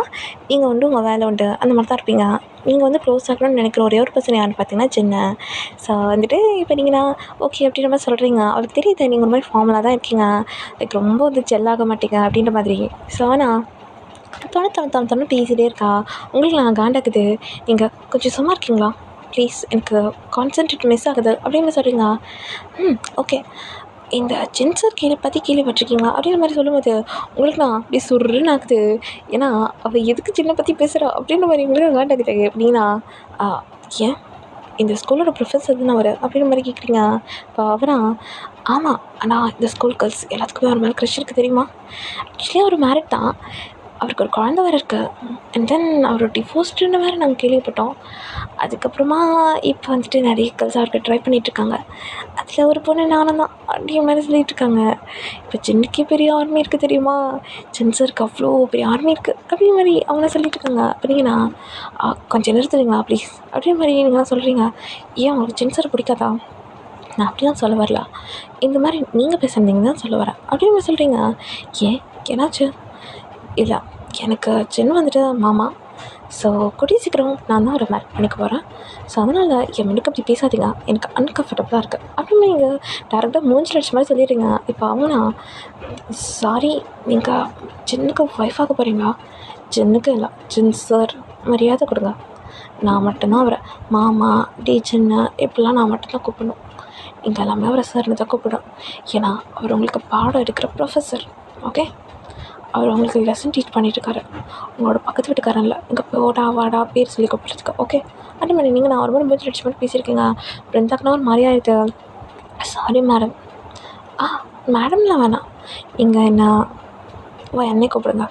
நீங்கள் வந்து உங்கள் வேலை உண்டு அந்த மாதிரி தான் இருப்பீங்க. நீங்கள் வந்து க்ளோஸ் ஆகணும்னு நினைக்கிற ஒரே ஒரு பர்சன் யாருன்னு பார்த்தீங்கன்னா சின்ன. ஸோ வந்துட்டு இப்போ நீங்கள்னா ஓகே அப்படின்ற மாதிரி சொல்கிறீங்க. அவருக்கு தெரியுது நீங்கள் ஒரு மாதிரி ஃபார்மலாக தான் இருக்கீங்க, லைக் ரொம்ப வந்து ஜெல்லாக மாட்டீங்க அப்படின்ற மாதிரி. ஸோ ஆனால் தொண்ணு பேசிகிட்டே இருக்கா. உங்களுக்கு நான் காண்டாக்குது, நீங்கள் கொஞ்சம் சும்மா இருக்கீங்களா ப்ளீஸ், எனக்கு கான்சன்ட்ரேட் மிஸ் ஆகுது அப்படின்னு சொல்கிறீங்க. ஓகே இந்த ஜென்சர் பற்றி கேள்விப்பட்டிருக்கீங்களா அப்படின்ற மாதிரி சொல்லும்போது உங்களுக்கு நான் அப்படி சுருன்னு ஆகுது. ஏன்னா அவள் எதுக்கு சின்ன பற்றி பேசுகிறா அப்படின்ற மாதிரி உங்களுக்கு காண்டாக்குது. அப்படின்னா ஏன் இந்த ஸ்கூலோட ப்ரொஃபஸர் தானே அவர் அப்படின்ற மாதிரி கேட்குறீங்க. இப்போ அவரா ஆமாம் ஆனால் இந்த ஸ்கூல் கேர்ள்ஸ் எல்லாத்துக்குமே ஒரு மேலே க்ரஷ் இருக்குது தெரியுமா? ஆக்சுவலி அவர் மேரிட் தான், அவருக்கு ஒரு குழந்த வேறு இருக்குது. அண்ட் தென் அவர் டிவோர்ஸ்டுன்னு வேறு நாங்கள் கேள்விப்பட்டோம். அதுக்கப்புறமா இப்போ வந்துட்டு நிறைய கேர்ள்ஸ் அவருக்கு ட்ரை பண்ணிகிட்ருக்காங்க. அதில் ஒரு பொண்ணு நானும் தான் அப்படின்ற மாதிரி சொல்லிகிட்ருக்காங்க. இப்போ சின்னக்கே பெரிய ஆர்மி இருக்குது தெரியுமா? ஜென்சருக்கு அவ்வளோ பெரிய ஆர்மி இருக்குது அப்படின்ற மாதிரி அவங்க சொல்லிகிட்ருக்காங்க. அப்படிங்கன்னா கொஞ்சம் நிறுத்துறீங்களா ப்ளீஸ் அப்படின்ற மாதிரி நீங்களாம் சொல்கிறீங்க. ஏன் உங்களுக்கு ஜென்சரை பிடிக்காதா? நான் அப்படிலாம் சொல்ல வரல, இந்த மாதிரி நீங்கள் பேசுகிறீங்க தான் சொல்ல வரேன் அப்படின்னு மாதிரி சொல்கிறீங்க. ஏன் என்னாச்சு? இல்லை எனக்கு சின்ன வந்துட்டு மாமா. ஸோ கூடிய சீக்கிரம் நான் தான் அவரை மேரேஜ் பண்ணிக்க போகிறேன். ஸோ அதனால் என் முன்னுக்கு அப்படி பேசாதீங்க, எனக்கு அன்கம்ஃபர்டபுளாக இருக்குது அப்படின்னு நீங்கள் டேரெக்டாக மூஞ்சில் அடிச்ச மாதிரி சொல்லிடுறீங்க. இப்போ அவனா சாரி நீங்கள் சின்னுக்கு ஒய்ஃபாக போகிறீங்களா? சின்னுக்கு இல்லை சின் சார் மரியாதை கொடுங்க. நான் மட்டும்தான் அவரை மாமா டி சின்ன இப்படிலாம் நான் மட்டும்தான் கூப்பிடணும். நீங்கள் எல்லாமே அவரை சார்னு தான் கூப்பிடணும். ஏன்னா அவர் உங்களுக்கு பாடம் எடுக்கிற ப்ரொஃபஸர். ஓகே அவர் உங்களுக்கு லெசன் டீச் பண்ணிட்டுருக்காரு. உங்களோட பக்கத்து வீட்டுக்காரன் இல்லை, இங்கே போடா வாடா பேர் சொல்லி கூப்பிட்டுருக்கா. ஓகே அதே மாதிரி நீங்கள் நான் ஒரு மாதிரி மூஞ்சி அடிச்சு மட்டும் பேசியிருக்கீங்க. பிருந்தாக்குனா ஒரு மாதிரி ஆயிடுது. Sorry madam. மேடம்லாம் வேணாம், இங்கே என்ன என்னை கூப்பிடுங்க.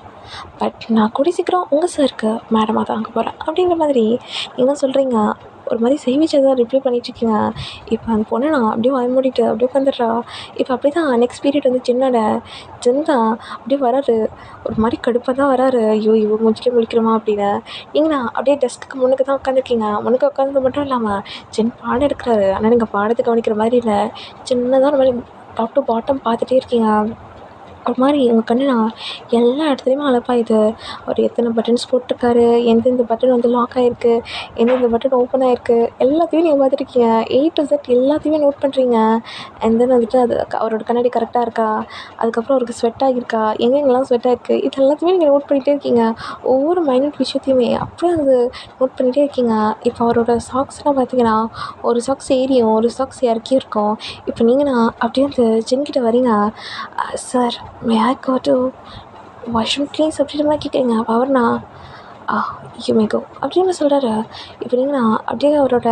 பட் நான் கூடிய சீக்கிரம் உங்கள் சாருக்கு மேடமாக தான் ஆக போகிறேன் அப்படின்ற மாதிரி நீங்கள் சொல்கிறீங்க. ஒரு மாதிரி சேவிச்சு தான் ரிப்ளை பண்ணிகிட்ருக்கீங்க. இப்போ அந்த பொண்ணை நான் அப்படியே வாய மூடிட்டு அப்படியே உட்காந்துடுறா. இப்போ அப்படி தான் நெக்ஸ்ட் பீரியட் வந்து ஜென் தான் அப்படியே வராரு. ஒரு மாதிரி கடுப்பாக தான் வராரு. ஐயோ இவ மூஞ்சிலே முழிக்கிறோமா அப்படின்னு. நீங்கள் நான் அப்படியே டெஸ்க்கு முன்னுக்கு தான் உட்காந்துருக்கீங்க. முன்னுக்கு உட்காந்து மட்டும் இல்லாமல் ஜென் பாடம் எடுக்கிறாரு. ஆனால் நீங்கள் பாடத்தை கவனிக்கிற மாதிரி இல்லை. சின்னதாக ஒரு மாதிரி டாப் டு பாட்டம் பார்த்துட்டே இருக்கீங்க. ஒரு மாதிரி உங்கள் கண்ணு எல்லா இடத்துலையுமே அலப்பாயுது. அவர் எத்தனை பட்டன்ஸ் போட்டிருக்காரு, எந்தெந்த பட்டன் வந்து லாக் ஆகிருக்கு, எந்தெந்த பட்டன் ஓப்பன் ஆகிருக்கு, எல்லாத்தையும் நீங்கள் பார்த்துருக்கீங்க. A to Z எல்லாத்தையுமே நோட் பண்ணுறீங்க. அண்ட் தென் வந்துட்டு அது அவரோட கண்ணாடி கரெக்டாக இருக்கா, அதுக்கப்புறம் அவருக்கு ஸ்வெட் ஆகியிருக்கா, எங்கெங்கெல்லாம் ஸ்வெட் ஆகிருக்கு, இது எல்லாத்தையுமே நீங்கள் நோட் பண்ணிகிட்டே இருக்கீங்க. ஒவ்வொரு மைனூட் விஷயத்தையுமே அப்படியே வந்து நோட் பண்ணிகிட்டே இருக்கீங்க. இப்போ அவரோட சாக்ஸ்லாம் பார்த்தீங்கன்னா ஒரு சாக்ஸ் ஏறியும் ஒரு சாக்ஸ் இறக்கியும் இருக்கும். இப்போ நீங்கள் அப்படியே அந்த ஜென்கிட்ட வரீங்க. Sir may I go to washroom please அப்படின்ற மாதிரி கேட்குறீங்க. அப்போ அவர்னா யூ மே கோ அப்படின்னு சொல்கிறாரு. இப்போ நீங்கண்ணா அப்படியே அவரோட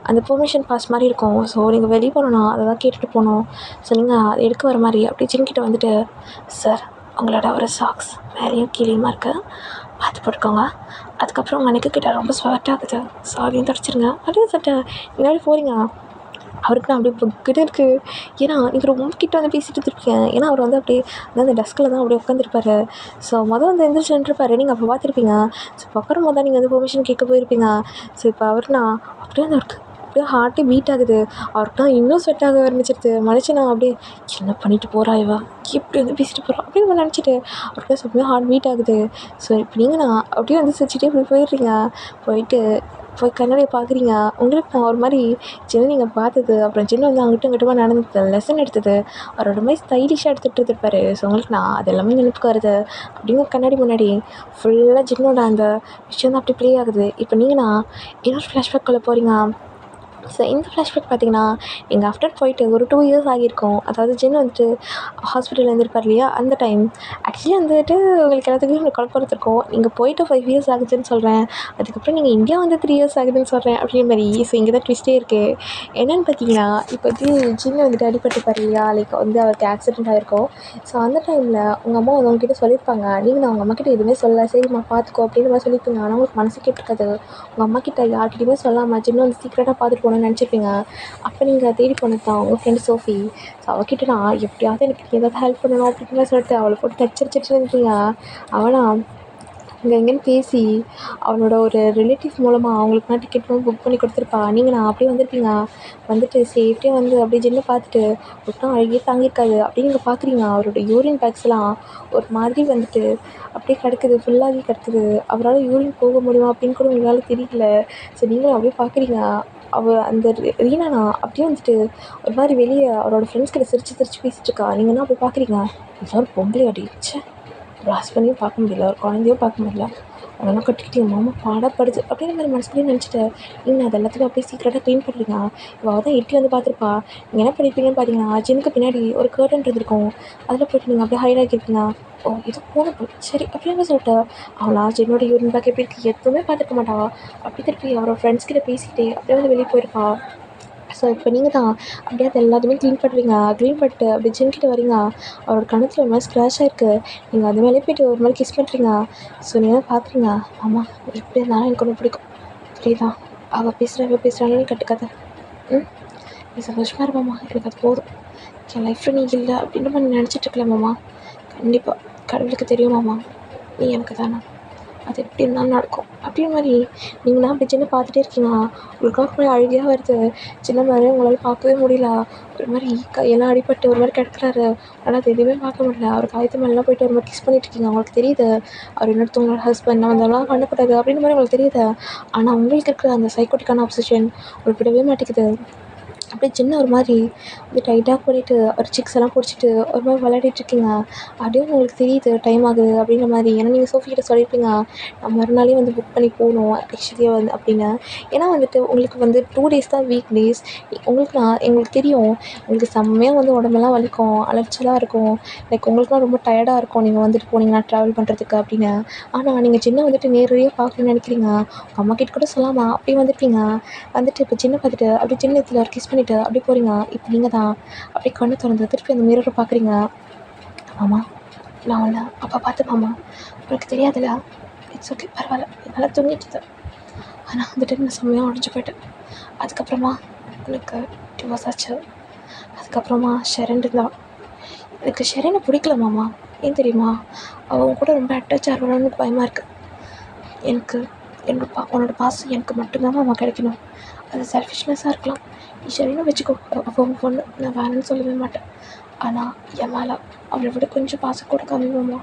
அந்த பெர்மிஷன் பாஸ் மாதிரி இருக்கும். ஸோ நீங்கள் வெளியே போகணுன்னா அதை தான் கேட்டுட்டு போகணும். ஸோ நீங்கள் அதை எடுக்க வர மாதிரி அப்படியே ஜின்கிட்ட வந்துட்டு, சார் உங்களோட ஒரு சாக்ஸ் மேலேயும் கீழேயுமா இருக்குது, பார்த்து போட்டுக்கோங்க. அதுக்கப்புறம் உங்கள் நெக்கு கிட்ட ரொம்ப ஸ்வெட் ஆகுது, ஸோ அதையும் தொடச்சிருங்க அப்படின்னு சொல்லிட்டு முன்னாடி போகிறீங்க. அவருக்கு நான் அப்படியே புக்கிட்டு இருக்குது. ஏன்னா நீங்கள் ரொம்ப கிட்ட வந்து பேசிகிட்டு இருப்பீங்க. ஏன்னா அவர் வந்து அப்படியே அந்த டெஸ்கில் தான் அப்படியே உட்காந்துருப்பாரு. ஸோ வந்து எந்திரிச்சு நின்றுருப்பாரு. நீங்கள் அப்போ பார்த்துருப்பீங்க. ஸோ உட்காரும் போது தான் நீங்கள் வந்து பெர்மிஷன் கேட்க போயிருப்பீங்க. ஸோ இப்போ அவர்னா அப்படியே வந்து அவருக்கு அப்படியே ஹார்ட்டே பீட் ஆகுது. அவருக்கு தான் இன்னும் ஸ்வெட் ஆக ஆரம்பிச்சிருது. மனுஷனா அப்படியே என்ன பண்ணிட்டு போகிறா இவ, எப்படி வந்து பேசிட்டு போகிறா அப்படின்னு நினச்சிட்டு அவருக்கு சும்மா ஹார்ட் பீட் ஆகுது. ஸோ இப்போ நீங்கள் அப்படியே வந்து சிரிச்சிட்டே இப்படி போயிடுறீங்க. போய் கண்ணாடியை பார்க்குறீங்க. உங்களுக்கு நான் ஒரு மாதிரி ஜென்னு நீங்கள் பார்த்தது, அப்புறம் ஜென்னு வந்து அங்கிட்டும் இங்கிட்டுமா நடந்தது, லெசன் எடுத்தது, அவரோட மாதிரி ஸ்டைலிஷாக எடுத்துகிட்டு இருந்திருப்பாரு. ஸோ உங்களுக்கு நான் அது எல்லாமே நினைப்புக்கு வருது. அப்படின்னு கண்ணாடி முன்னாடி ஃபுல்லாக ஜென்னோட அந்த விஷயம் தான் அப்படி ப்ளே ஆகுது. இப்போ நீங்கள் இன்னொரு ஃப்ளாஷ்பேக்குள்ளே போகிறீங்க. ஸோ இந்த ஃப்ளாஷ்பேக் பார்த்தீங்கன்னா எங்கள் ஆஃப்டர் போயிட்டு ஒரு 2 இயர்ஸ் ஆகியிருக்கும். அதாவது ஜென் வந்துட்டு ஹாஸ்பிட்டலில் இருந்திருப்பார் இல்லையா, அந்த டைம் ஆக்சுவலி வந்துட்டு உங்களுக்கு எல்லாத்துக்கும் எனக்கு குழப்பம் இருக்கும். நீங்கள் போயிட்டு 5 இயர்ஸ் ஆகுதுன்னு சொல்கிறேன், அதுக்கப்புறம் நீங்கள் இந்தியா வந்து 3 இயர்ஸ் ஆகுதுன்னு சொல்கிறேன் அப்படின்ற மாதிரி. ஸோ இங்கே தான் ட்விஸ்ட்டே இருக்குது. என்னென்னு பார்த்தீங்கன்னா இப்போ வந்து ஜென் வந்துட்டு அடிபட்டுப்பார் இல்லையா, லைக் வந்து அவருக்கு ஆக்சிடென்ட் ஆகிருக்கும். ஸோ அந்த டைமில் உங்கள் அம்மா வந்து உங்ககிட்ட சொல்லியிருப்பாங்க. நீங்கள் நான் உங்கள் அம்மா கிட்ட எதுவுமே சொல்லலை, சரிம்மா பார்த்துக்கோ அப்படின்னு மாதிரி சொல்லியிருப்பீங்க. ஆனால் உங்களுக்கு மனசு கேட்டிருக்காது. உங்கள் அம்மா கிட்ட யார்கிட்டையுமே சொல்லாமல் ஜென் வந்து சீக்கிரட்டாக பார்த்துட்டு போகணும்னு நினச்சிருப்பீங்க. அப்போ நீங்கள் தேடி போனது தான் உங்கள் ஃப்ரெண்டு சோஃபி. ஸோ அவகிட்ட நான் எப்படியாவது எனக்கு ஏதாவது ஹெல்ப் பண்ணணும் அப்படின்னு சொல்லிட்டு அவளை போட்டு தச்சரிச்சிட்டு இருந்தீங்க. அவனா இங்கே எங்கேன்னு பேசி அவனோட ஒரு ரிலேட்டிவ் மூலமாக அவங்களுக்குலாம் டிக்கெட் புக் பண்ணி கொடுத்துருப்பா. நீங்கள் அப்படியே வந்திருப்பீங்க. வந்துட்டு சேஃப்டியாக வந்து அப்படியே ஜென்னு பார்த்துட்டு ஒருத்தம் அழகியே தாங்கியிருக்காது. அப்படியே நீங்கள் பார்க்குறீங்க அவரோட யூரின் பேக்ஸ்லாம் ஒரு மாதிரி வந்துட்டு அப்படியே கிடக்குது, ஃபுல்லாகி கிடக்குது. அவரால் யூரின் போக முடியுமா அப்படின்னு கூட உங்களால் தெரியல. ஸோ நீங்களும் அப்படியே பார்க்குறீங்க. அந்த ரீனா அப்படியே வந்துட்டு ஒரு மாதிரி வெளியே அவரோட ஃப்ரெண்ட்ஸ் கிட்ட சிரிச்சு பேசிகிட்ருக்கா. நீங்கள் தான் அப்படி பார்க்குறீங்க. இதெல்லாம் ஒரு பொம்பளை அடிச்சு ஒரு ஹஸ்பண்டையும் பார்க்க முடியல, ஒரு குழந்தையும் பார்க்க முடியல, அதெல்லாம் கட்டிக்கிட்டு என் மாமா பாடப்படுது அப்படின்ற மாதிரி மனசுக்குள்ளேயே நினச்சிட்டு நீங்கள் அது எல்லாத்தையும் அப்படியே சீக்கிரட்டாக க்ளீன் பண்ணுறீங்க. இவள் தான் எட்டி வந்து பார்த்துருப்பா. நீங்கள் என்ன பண்ணியிருப்பீங்கன்னு பார்த்தீங்கன்னா ஜென்னுக்கு பின்னாடி ஒரு கர்டன் இருந்திருக்கும். அதில் போய்ட்டு நீங்கள் அப்படியே ஹைட் ஆகியிருப்பீங்க. ஓ இது போன சரி அப்படின்னு சொல்லிட்டு அவளா ஜென்னோட யூரின் பேக் எப்படி இருக்குது எதுவுமே பார்த்துருக்க மாட்டா. அப்படி திருப்பி அவரோட ஃப்ரெண்ட்ஸ் கிட்ட பேசிக்கிட்டே அப்படியே வந்து வெளியே போயிருப்பா. ஸோ இப்போ நீங்கள் தான் அப்படியே அது எல்லாத்தையுமே க்ளீன் பண்ணுறீங்க. க்ளீன் பண்ணிட்டு அப்படியே ஜென்கிட்ட வரீங்க. அவரோட கணத்தில் ஒரு மாதிரி ஸ்க்ராட்ச் ஆகிருக்கு. நீங்கள் அது மேலே போய்ட்டு ஒரு மாதிரி கிஸ் பண்ணுறீங்க. ஸோ நீங்கள் பார்க்குறீங்க. ஆமாம் எப்படி இருந்தாலும் எனக்கு ஒன்று பிடிக்கும், புரியுதா, அவள் பேசுகிறான்னு கட்டுக்காத. நீ சந்தோஷமாக இருப்பாம்மா, எனக்கு அது போதும். என் லைஃப்பில் நீ இல்லை அப்படின்ற மாதிரி நினச்சிட்டு இருக்கலாமாம்மா. கண்டிப்பாக கடவுளுக்கு தெரியுமாம்மா நீ எனக்கு தானே, அது எப்படி இருந்தாலும் நடக்கும் அப்படின்ற மாதிரி நீங்கள் தான் அப்படி சின்ன பார்த்துட்டே இருக்கீங்க. உங்களுக்காக ஒரு மாதிரி அழுகையாக வருது. சின்ன மாதிரி உங்களால் பார்க்கவே முடியல. ஒரு மாதிரி கையெல்லாம் அடிபட்டு ஒரு மாதிரி கிடக்குறாரு. ஆனால் அது எதுவுமே பார்க்க முடியல. அவர் காயத்து மேலாம் போய்ட்டு ஒரு மாதிரி கிஸ் பண்ணிட்டு இருக்கீங்க. உங்களுக்கு தெரியுது அவர் இன்னொருத்தவங்களோட ஹஸ்பண்ட், நான் அதெல்லாம் பண்ணக்கூடாது அப்படின்ற மாதிரி உங்களுக்கு தெரியுது. ஆனால் உங்களுக்கு இருக்கிற அந்த சைக்கோட்டிக்கான அப்சஷன் உங்களுக்கு விடவே மாட்டேங்குது. அப்படியே சின்ன ஒரு மாதிரி அப்படியே டைட்டாக பண்ணிவிட்டு ஒரு சிக்ஸ் எல்லாம் பிடிச்சிட்டு ஒரு மாதிரி விளையாடிட்டுருக்கீங்க. அப்படியே உங்களுக்கு தெரியுது டைம் ஆகுது அப்படின்ற மாதிரி. ஏன்னா நீங்கள் சோஃபி கிட்ட சொல்லியிருப்பீங்க நான் மறுநாளே வந்து புக் பண்ணி போகணும் ஆக்சுவலி வந்து அப்படின்னு. ஏன்னா வந்துட்டு உங்களுக்கு வந்து 2 டேஸ் தான் வீக் டேஸ். எங்களுக்கு தெரியும் உங்களுக்கு செம்மையாக வந்து உடம்பெல்லாம் வலிக்கும், அலைச்சலாக இருக்கும், லைக் உங்களுக்குலாம் ரொம்ப டயர்டாக இருக்கும் நீங்கள் வந்துட்டு போனீங்கன்னா ட்ராவல் பண்ணுறதுக்கு அப்படின்னு. ஆனால் நீங்கள் சின்ன வந்துட்டு நேரடியாக பார்க்கணுன்னு நினைக்கிறீங்க. உங்கள் அம்மா கிட்ட கூட சொல்லாமல் அப்படியே வந்துருப்பீங்க. வந்துட்டு இப்போ சின்ன பார்த்துட்டு அப்படியே சின்ன இடத்துல ஒரு கிஸ் பண்ணிவிட்டு அப்படியே போகிறீங்க. இப்போ நீங்கள் தான் அப்படியே கண்ணு திறந்து திருப்பி அந்த மிரரை பார்க்குறீங்க. ஆமாம் நான் உன்னை அப்போ பார்த்து மாமா உனக்கு தெரியாதுல்ல, இட்ஸ் ஓகே பரவாயில்ல, என்னால் தூங்கிட்டு. ஆனால் அந்த டைம் நான் செம்மையாக உடஞ்சி போயிட்டேன். அதுக்கப்புறமா எனக்கு டிவோர்ஸ் ஆச்சு. அதுக்கப்புறமா ஷெரன் இருந்தான். எனக்கு ஷெரனை பிடிக்கல மாமா. ஏன் தெரியுமா? அவங்க கூட ரொம்ப அட்டாச் ஆகணும்னு பயமாக இருக்குது எனக்கு. உன்னோட பாசம் எனக்கு மட்டும்தான் மாமா கிடைக்கணும். அது செல்ஃபிஷ்னஸாக இருக்கலாம். நீ ஷெரனை வச்சுக்கோ, அவங்க பொண்ணு, நான் வேணும்னு சொல்லவே மாட்டேன். ஆனால் என் மேலே அவளை விட கொஞ்சம் பாசம் கூட காமிமாமா.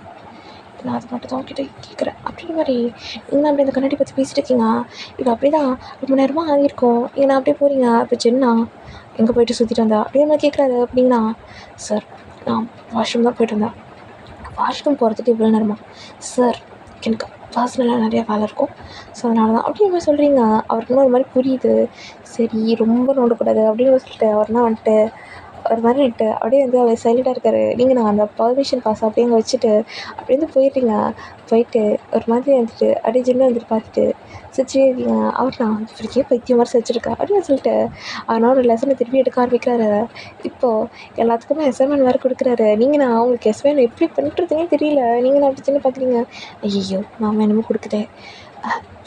நான் அது மட்டும் தான் அவங்ககிட்ட கேட்குறேன். அப்படின்ற மாதிரி நீங்கள் அப்படி இந்த கண்ணாடி பற்றி பேசிட்டு இருக்கீங்க. இப்போ அப்படி தான் ரொம்ப நேரமாக ஆகியிருக்கும். ஏன்னா அப்படியே போகிறீங்க. இப்போ சென்னா எங்கே போயிட்டு சுற்றிட்டு வந்தா அப்படின்னு நான் கேட்குறாரு. அப்படின்னா சார் நான் வாஷ்ரூம் தான் போய்ட்டு வந்தேன். வாஷ்ரூம் போகிறதுக்கு இவ்வளோ நேரமா? சார் எனக்கு பர்சனலாக நிறையா வேலை இருக்கும், ஸோ அதனால தான் அப்படின்ற மாதிரி சொல்கிறீங்க. அவருக்கு ஒரு மாதிரி புரியுது. சரி ரொம்ப நோண்டக்கூடாது அப்படின்னு சொல்லிட்டு அவர்னா வந்துட்டு ஒரு மாதிரி வந்துட்டு அப்படியே வந்து அவர் சைலண்டாக இருக்கார். நீங்கள் நான் அந்த பர்மிஷன் பாஸ் அப்படியே அங்கே வச்சுட்டு அப்படியே வந்து போயிட்டீங்க. போயிட்டு ஒரு மாதிரி வந்துட்டு அப்படியே ஜின்னு வந்துட்டு பார்த்துட்டு சிரிச்சே இருக்கீங்க. அவர் நான் இப்படிக்கே பைத்தியம் மாதிரி சிரிச்சிருக்கா அப்படின்னு சொல்லிட்டு அவனோட லெசனை திருப்பி எடுக்க ஆரம்பிக்கிறாரு. இப்போது எல்லாத்துக்குமே அசைன்மெண்ட் வேறு கொடுக்குறாரு. நீங்கள் நான் அவங்களுக்கு அசைன்மெண்ட் எப்படி பண்ணுறதுனே தெரியல. நீங்கள் நான் அப்படி சின்ன பார்க்குறீங்க. ஐயோ மாமா என்னமோ கொடுக்குதே,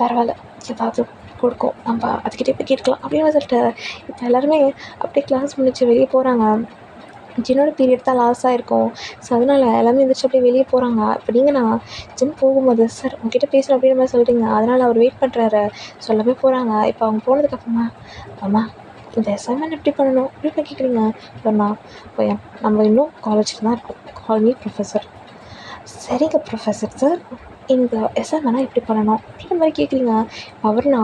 பரவாயில்ல ஏதாவது கொடுக்கும், நம்ம அதுக்கிட்டே போய் கேட்கலாம் அப்படின்னு சொல்லிட்டு இப்போ எல்லாருமே அப்படியே கிளாஸ் முடிச்சு வெளியே போகிறாங்க. ஜின்னோட பீரியட் தான் லாஸாக இருக்கும். ஸோ அதனால் எல்லாமே எழுந்திரிச்சு அப்படியே வெளியே போகிறாங்க. இப்போ நீங்கள் நான் ஜின் போகும்போது சார் உங்ககிட்ட பேசணும் அப்படின்ற மாதிரி சொல்கிறீங்க. அதனால் அவர் வெயிட் பண்ணுறாரு. சொல்லவே போகிறாங்க. இப்போ அவங்க போனதுக்கப்புறமா அம்மா இந்த அசைன்மெண்ட் எப்படி பண்ணணும் அப்படின்னு கேட்குறீங்க. இல்லைம்மா பையன் நம்ம இன்னும் காலேஜில் தான் இருக்கோம், கால் மீ ப்ரொஃபஸர். சரிங்க ப்ரொஃபஸர் சார், இந்த அசைன்மெண்ட்னா எப்படி பண்ணணும் அப்படின்ற மாதிரி கேட்குறீங்க. அவர்னா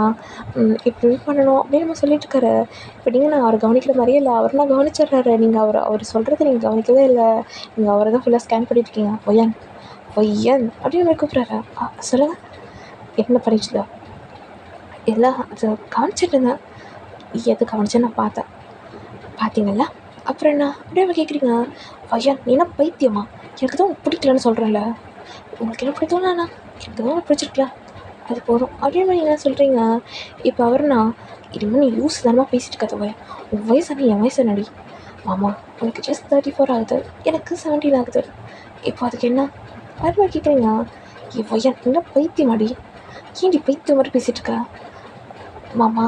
இப்படி பண்ணணும் அப்படின்னு நம்ம சொல்லிட்டுருக்காரு. இப்போ நீங்கள் நான் அவர் கவனிக்கிற மாதிரியே இல்லை. அவர் நான் கவனிச்சிடுறாரு. நீங்கள் அவர் சொல்கிறத நீங்கள் கவனிக்கவே இல்லை. நீங்கள் அவரை தான் ஃபுல்லாக ஸ்கேன் பண்ணிட்டுருக்கீங்க. ஒய்யன் ஒய்யன் அப்படின்னு மாதிரி கூப்பிட்றாரு. சொல்லுங்கள் என்ன பண்ணிச்சுதா? எல்லாம் அது கவனிச்சிட்டு இருந்தேன். எது கவனிச்சேன்னு நான் பார்த்தேன். பார்த்தீங்களா அப்புறம் என்ன அப்படியே கேட்குறீங்க. ஒய்யன் நீ என்ன பைத்தியமா? எனக்கு தான் பிடிக்கலன்னு சொல்கிறேன்ல. உங்களுக்கு என்ன பிடிக்கலண்ணா? எனக்கு தான் பிடிச்சிருக்கல, அது போதும் அப்படின்னு நீங்கள் என்ன சொல்கிறீங்க. இப்போ அவர்னா இனிமேல் நீ யூஸ் தானமாக பேசிட்டு இருக்காத. உன் வயசு அண்ணி என் வயசு நடி. ஆமாம் உனக்கு ஜஸ்ட் 34 ஆகுது, எனக்கு 17 ஆகுது. இப்போ அதுக்கு என்ன அது கேட்குறீங்க. என் வயன் என்ன பைத்தியமாடி? ஏன்டி பைத்தியம் மாதிரி பேசிகிட்டு இருக்க? மாமா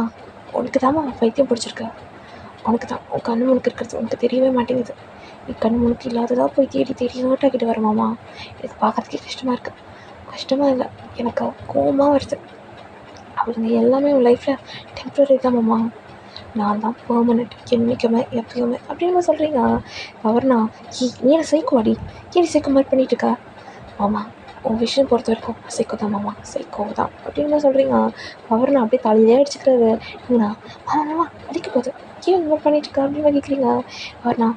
உனக்கு தான்மா பைத்தியம் பிடிச்சிருக்க. உனக்கு தான் உன் கண்ணு முழுக்க இருக்கிறது உனக்கு தெரியவே மாட்டேங்குது. நீ கண்ணு முழுக்க இல்லாததாக போய் தேடி தேடி ஹர்ட்டாக்கிட்டு வர மாமா. எனக்கு பார்க்குறதுக்கே கஷ்டமாக இருக்குது. கஷ்டமாக இல்லை, எனக்கு கோவமாக வருது. அவங்க எல்லாமே உன் லைஃப்பில் டெம்ப்ரரி தான் மாமா. நான் தான் பெர்மனெண்ட், என்றைக்குமே எப்பயுமே அப்படின்னு சொல்கிறீங்க. அவர்னா நீ என்ன சைக்கோவாடி? ஏன் சைக்கோ மாதிரி பண்ணிகிட்ருக்கா? மாமா உன் விஷயம் பொறுத்த வரைக்கும் சைக்கோ தான் மாமா, சைக்கோ தான் அப்படின்னு சொல்கிறீங்க. அவர்னா அப்படியே தலையிலே அடிச்சுக்கிறாரு. நீங்கண்ணா மாமா மாமா அடிக்க போகுது, ஏன் இந்த மாதிரி பண்ணிகிட்ருக்கா அப்படின்னு கேட்குறீங்க. அவர்னா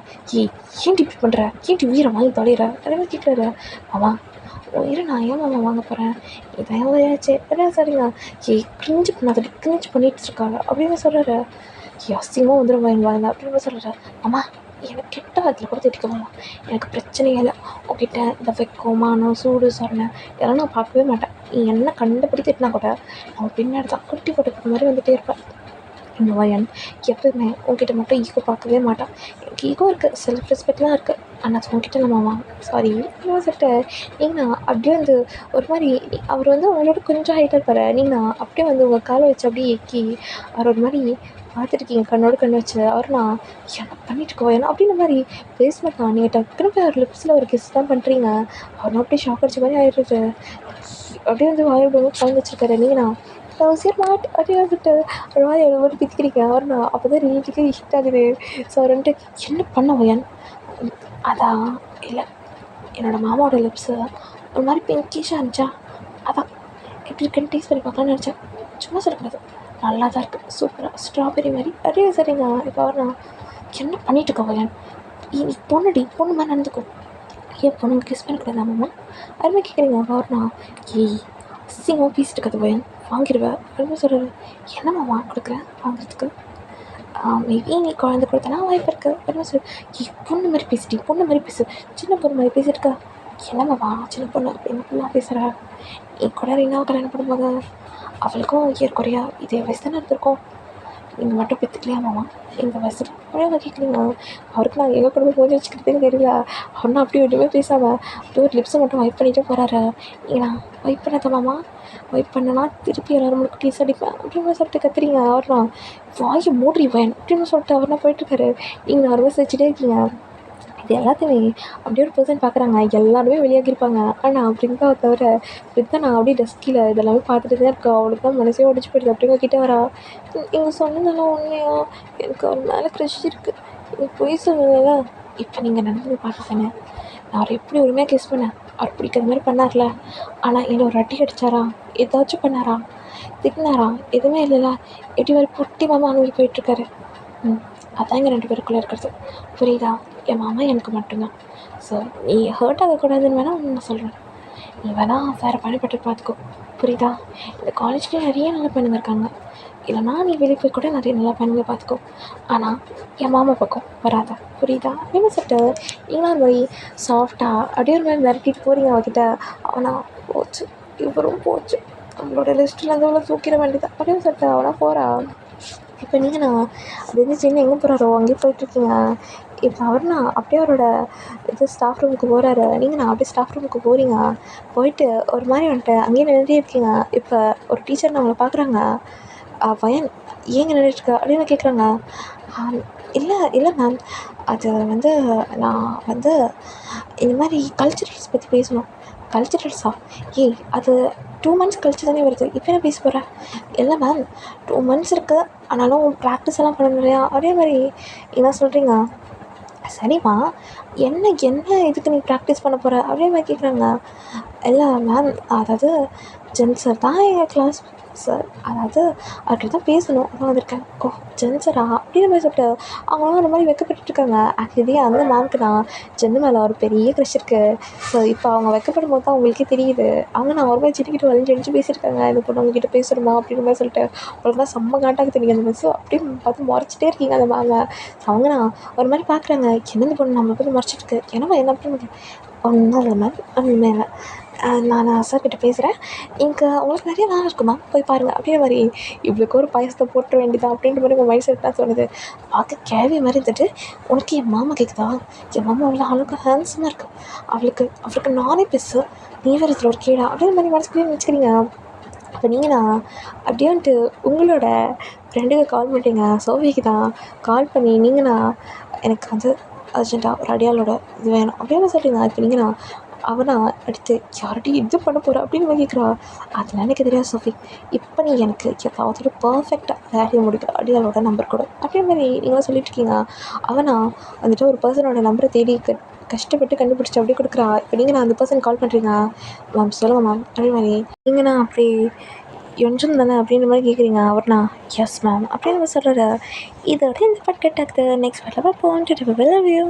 ஏன்டி இப்படி பண்ணுற? ஏன்டி உயிரை வாங்கி தொலைகிற அப்படின்னு கேட்குறாரு. மாமா உயிரை நான் ஏன் மாமா வாங்க போகிறேன்? இதான் உயிராச்சு என்ன சொல்கிறீங்க. கிரிஞ்சு பண்ணாதடி, கிரிஞ்சு பண்ணிட்டு இருக்காங்க அப்படின்னு சொல்கிறாரு. அசிங்கமாக வந்துடும் வாங்க அப்படின்னு சொல்கிறாரு. அம்மா எனக்கு கெட்ட வாரத்தில் கூட திட்டிக்க மாமா, எனக்கு பிரச்சனையே இல்லை. உங்ககிட்ட இந்த வெக்கம் மானம் சூடு சொரணை இதெல்லாம் நான் பார்க்கவே மாட்டேன். நீ என்ன கண்டுபிடி திட்டினா கூட அவன் பின்னாடி தான் குட்டி போட்டுக்கிற மாதிரி வந்துகிட்டே இருப்பேன். இந்த வயன் எப்பவுமே உங்ககிட்ட மட்டும் ஈகோ பார்க்கவே மாட்டான். எனக்கு ஈகோ இருக்குது, செல்ஃப் ரெஸ்பெக்ட்லாம் இருக்குது. ஆனால் அது உங்ககிட்ட இல்லை மாமா, சாரி இன்னும் சொல்லிட்டு நீங்கண்ணா அப்படியே வந்து ஒரு மாதிரி அவர் வந்து உங்களோட கொஞ்சம் ஹைட்டாக இருப்பார். நீங்கண்ணா அப்படியே வந்து உங்கள் காலை வச்சு அப்படியே எக்கி அவர் ஒரு மாதிரி பார்த்துருக்கீங்க கண்ணோட கண்ணு வச்சு. அவர்னா என்ன பண்ணிட்டுருக்கோ ஏன்னா அப்படின்ற மாதிரி பேசினக்கா நீங்கள் டக்குன்னு போய் அவர் லிப்ஸில் ஒரு கிஸ் தான் பண்ணுறீங்க. அவர்னா அப்படியே ஷாக் அடிச்ச மாதிரி ஆயிடுறது. அப்படியே வந்து வாயோட கலந்து வச்சுருக்காரு. நீங்கண்ணா லவ்ஸ் நாட் அப்படியே வந்துட்டு ஒரு மாதிரி எவ்வளோ மட்டும் பித்திக்கிறீங்க. அவர்னா அப்போ தான் ரிலேட்டிவ்க்கு ஹிட் ஆகுது. ஸோ அவர் வந்துட்டு என்ன பண்ண வயன்? அதான் இல்லை என்னோடய மாமாவோட லிப்ஸு ஒரு மாதிரி பிங்கிஷாக இருந்துச்சா, அதான் எப்படி இருக்குன்னு டேஸ்ட் பண்ணி பார்க்கலான்னு நினச்சேன். சும்மா சொல்லக்கூடாது, நல்லா தான் இருக்குது, சூப்பராக ஸ்ட்ராபெரி மாதிரி அப்படியே சரிங்க. இப்போ அவர்னா என்ன பண்ணிட்டுருக்கோம் வயன்? நீ பொண்ணுடி, பொண்ணு மாதிரி நடந்துக்கும், ஏன் பொண்ணுங்க கிஸ் பண்ணக்கூடாது மாமா அதுமாதிரி கேட்குறீங்க. அவர்னா அசிங்கமாக பேசிட்டு இருக்காது வயன், வாங்கிடுவேன் அப்படின்னு சொல்கிறாரு. என்னம்மா வாங்கி கொடுக்குறேன் வாங்குறதுக்கு? மேபி நீ குழந்தை கொடுத்தனா வாய்ப்பு இருக்குது அப்படின்னு சொல்லி பொண்ணு மாதிரி பேசிட்டி, பொண்ணு மாதிரி பேசு, சின்ன பொண்ணு மாதிரி பேசிட்டுருக்கா. என்னம்மாவா சின்ன பொண்ணு அப்படின்னு பேசுகிறா? நீ கூட ரீனாவை கல்யாணம் பண்ணும்போது அவளுக்கும் ஏற்குறையா இதே வயசு தானே இருந்திருக்கும். நீங்கள் மட்டும் பெற்றுக்கலையா மாமா இந்த வயசில் அப்படியே அவங்க கேட்குறீங்க. அவருக்கு நான் எங்கள் குடும்பம் போய் வச்சுக்கிறதுக்கு தெரியல. அவனா அப்படியே எதுவுமே பேசாமல் அப்படியே ஒரு லிப்ஸை மட்டும் வைப் பண்ணிகிட்டே போகிறாரு. நான் வைப் பண்ணாத மாமா, வைப் பண்ணனா திருப்பி எல்லாரும் முழுக்க டீஸ் அடிப்பேன் அப்படின்னு சொல்லிட்டு கத்துறீங்க. அவர்னா வாயை மூடி வேன் அப்படின்னு சொல்லிட்டு அவர்னா போயிட்டுருக்காரு. நீங்கள் நான் ரொம்ப சிரிச்சிட்டே இருக்கீங்க. இது எல்லாத்தையுமே அப்படியே ஒரு பர்சன் பார்க்குறாங்க. எல்லாருமே வெளியாகியிருப்பாங்க. ஆனால் பிருந்தாவை தவிர பிருந்தா நான் அப்படியே டஸ்கில் இதெல்லாமே பார்த்துட்டு தான் இருக்கா. அவளுக்கு தான் மனசே உடஞ்சி போயிடுது. அப்படிங்க கிட்டே வரா. நீங்கள் சொன்னதெல்லாம் உண்மையா? எனக்கு அவர் மேலே க்ரஷ் இருக்குது. நீங்கள் பொய் சொல்லல. இப்போ நீங்கள் நடந்தது பார்த்து தானே நான் அவரை எப்படி உரிமையாக கிஸ் பண்ணேன். அவர் பிடிக்கிற மாதிரி பண்ணார்ல. ஆனால் என்னை ஒரு அடி அடித்தாரா? ஏதாச்சும் பண்ணாரா? திட்டினாரா? எதுவுமே இல்லைல்ல. எப்படி ஒரு குட்டி மாமா அணுகி போயிட்டுருக்காரு. அதான் எங்கள் 2 பேருக்குள்ளே இருக்கிறது. புரியுதா? என் மாமா எனக்கு மட்டும்தான். ஸோ நீ ஹர்ட் ஆகக்கூடாதுன்னு வேணால் நான் சொல்கிறேன். நீ வேணால் வேறு பணிப்பட்டு பார்த்துக்கோ. புரியுதா? இந்த காலேஜ்லேயே நிறைய நல்ல பையனுங்க இருக்காங்க. இல்லைனா நீ வெளியே போய் கூட நிறைய நல்ல பையனுங்க பார்த்துக்கோ. ஆனால் என் மாமா பக்கம் வராத. புரியுதா? என்ன சொல்லிட்டு இன்னொரு மாதிரி சாஃப்டாக அப்படியே ஒரு மாதிரி மிரட்டிட்டு போகிறீங்க அவகிட்ட. அவனா போச்சு, இவரும் போச்சு, அவங்களோட லிஸ்ட்டில் அந்த அவ்வளோ தூக்கிட வேண்டியதான் அப்படின்னு சொல்லிட்டு அவனா போகிறா. இப்போ நீங்கள் நான் அப்படி சின்ன எங்கே போகிறாரோ அங்கேயே போயிட்டுருக்கீங்க. இப்போ அவர்னா அப்படியே அவரோட இது ஸ்டாஃப் ரூமுக்கு போகிறாரு. நீங்கள் நான் அப்படியே ஸ்டாஃப் ரூமுக்கு போகிறீங்க. போயிட்டு ஒரு மாதிரி வந்துட்டு அங்கேயே நின்றுட்டே இருக்கீங்க. இப்போ ஒரு டீச்சர் நம்மளை பார்க்குறாங்க. பையன் ஏங்க நின்றுட்டுருக்க அப்படின்னு கேட்குறாங்க. இல்லை இல்லை மேம், அது வந்து நான் வந்து இந்த மாதிரி கல்ச்சுரல்ஸ் பற்றி பேசணும். கல்ச்சுரல்ஸா? ஏய் அது 2 மந்த்ஸ் கழிச்சு தானே வருது. இப்போ என்ன பேச போகிறேன்? இல்லை மேம் 2 மந்த்ஸ் இருக்குது, ஆனாலும் ப்ராக்டிஸ் எல்லாம் பண்ணணும் இல்லையா? அதே மாதிரி என்ன சொல்கிறீங்க? சரிம்மா, என்ன என்ன இதுக்கு நீ ப்ராக்டிஸ் பண்ண போகிற அப்படியே மாதிரி கேட்குறாங்க. இல்லை மேம், அதாவது ஜென் சார் தான் எங்கள் கிளாஸ் சார், அதாவது அவர்கிட்ட தான் பேசணும் அதான் வந்திருக்கேன். ஓ ஜென்சரா அப்படின்னு மாதிரி சொல்லிட்டு அவங்களாம் ஒரு மாதிரி வெக்கப்பட்டுருக்காங்க. ஆக்சுவலி அந்த மேம்க்கு தான் ஜென்னு மேலே ஒரு பெரிய க்ரஷ் இருக்குது. ஸோ இப்போ அவங்க வெக்கப்படும் போது தான் அவங்களுக்கே தெரியுது. அவங்க நான் ஒரு மாதிரி சிட்டிக்கிட்டு வளைஞ்சு பேசியிருக்காங்க. இந்த பொண்ணு அவங்ககிட்ட பேசணுமா அப்படின்னு மாதிரி சொல்லிட்டு உங்களுக்கு தான் செம்ம காண்டாக தெரியும் அந்த மிஸ். அப்படின்னு பார்த்து முறைச்சிட்டே இருக்கீங்க அந்த மேமை. அவங்க நான் ஒரு மாதிரி பார்க்குறாங்க. என்ன இந்த பொண்ணு நம்மளை பற்றி முறைச்சிட்டு என்னம்மா என்ன அப்படின்னு ஒன்றும் இல்லை மேம், ஒன்றுமே இல்லை. நான் சார்கிட்ட பேசுகிறேன். இங்கே உங்களுக்கு நிறைய வேலை இருக்குது மேம், போய் பாருங்கள் அப்படின்ற மாதிரி. இவளுக்கு ஒரு பாயசத்தை போட்டுற வேண்டியதான் அப்படின்ற மாதிரி உங்கள் மைண்ட் செட் தான் சொல்லுது. பார்க்க கேள்வி மாதிரி இருந்துட்டு உனக்கு என் மாமா கேட்குதா? என் மாமா அவ்வளோ அழகாக ஹேண்ட்ஸமாக இருக்குது. அவளுக்கு நானே பேசு, நீ வேறு இதில் ஒரு கேடா அப்படின்ற மாதிரி மனசுக்குள்ளே நினச்சிக்கிறீங்க. அப்போ நீங்கள் நான் அப்படியே வந்துட்டு உங்களோட ஃப்ரெண்டுக்கு கால் பண்ணுறீங்க. சோஃபிக்கு தான் கால் பண்ணி நீங்கள் நான் எனக்கு வந்து அர்ஜென்ட்டாக ஒரு அடியாளோட இது வேணும் அப்படின்னு சொல்கிறீங்க. இப்போ நீங்கள் நான் அவனா அடுத்து யார்டி இது பண்ண போகிற அப்படின்னு கேட்குறா. அதெல்லாம் எனக்கு தெரியாது சோஃபி. இப்போ நீ எனக்கு ஏதாவது ஒரு பர்ஃபெக்டாக வேலையை முடிக்கிற அடியாளோட நம்பர் கூட அப்படின்ற மாதிரி நீங்களாம் சொல்லிட்டுருக்கீங்க. அவனா வந்துட்டு ஒரு பர்சனோட நம்பரை தேடி கஷ்டப்பட்டு கண்டுபிடிச்சி அப்படியே கொடுக்குறா. இப்போ நீங்கள் நான் அந்த பர்சன் கால் பண்ணுறீங்க. மேம் சொல்லுங்கள் மேம் அப்படின்ற மாதிரி நீங்கள் நான் அப்படி யொன்ஜன் தானே அப்படின்ற மாதிரி கேட்குறீங்க. அவர்னா எஸ் மேம் அப்படின்னு சொல்கிறாரு. இதோட இந்த பாட் கட் ஆகுது. நெக்ஸ்ட் பார்ட்டில் பார்ப்போம். Love you.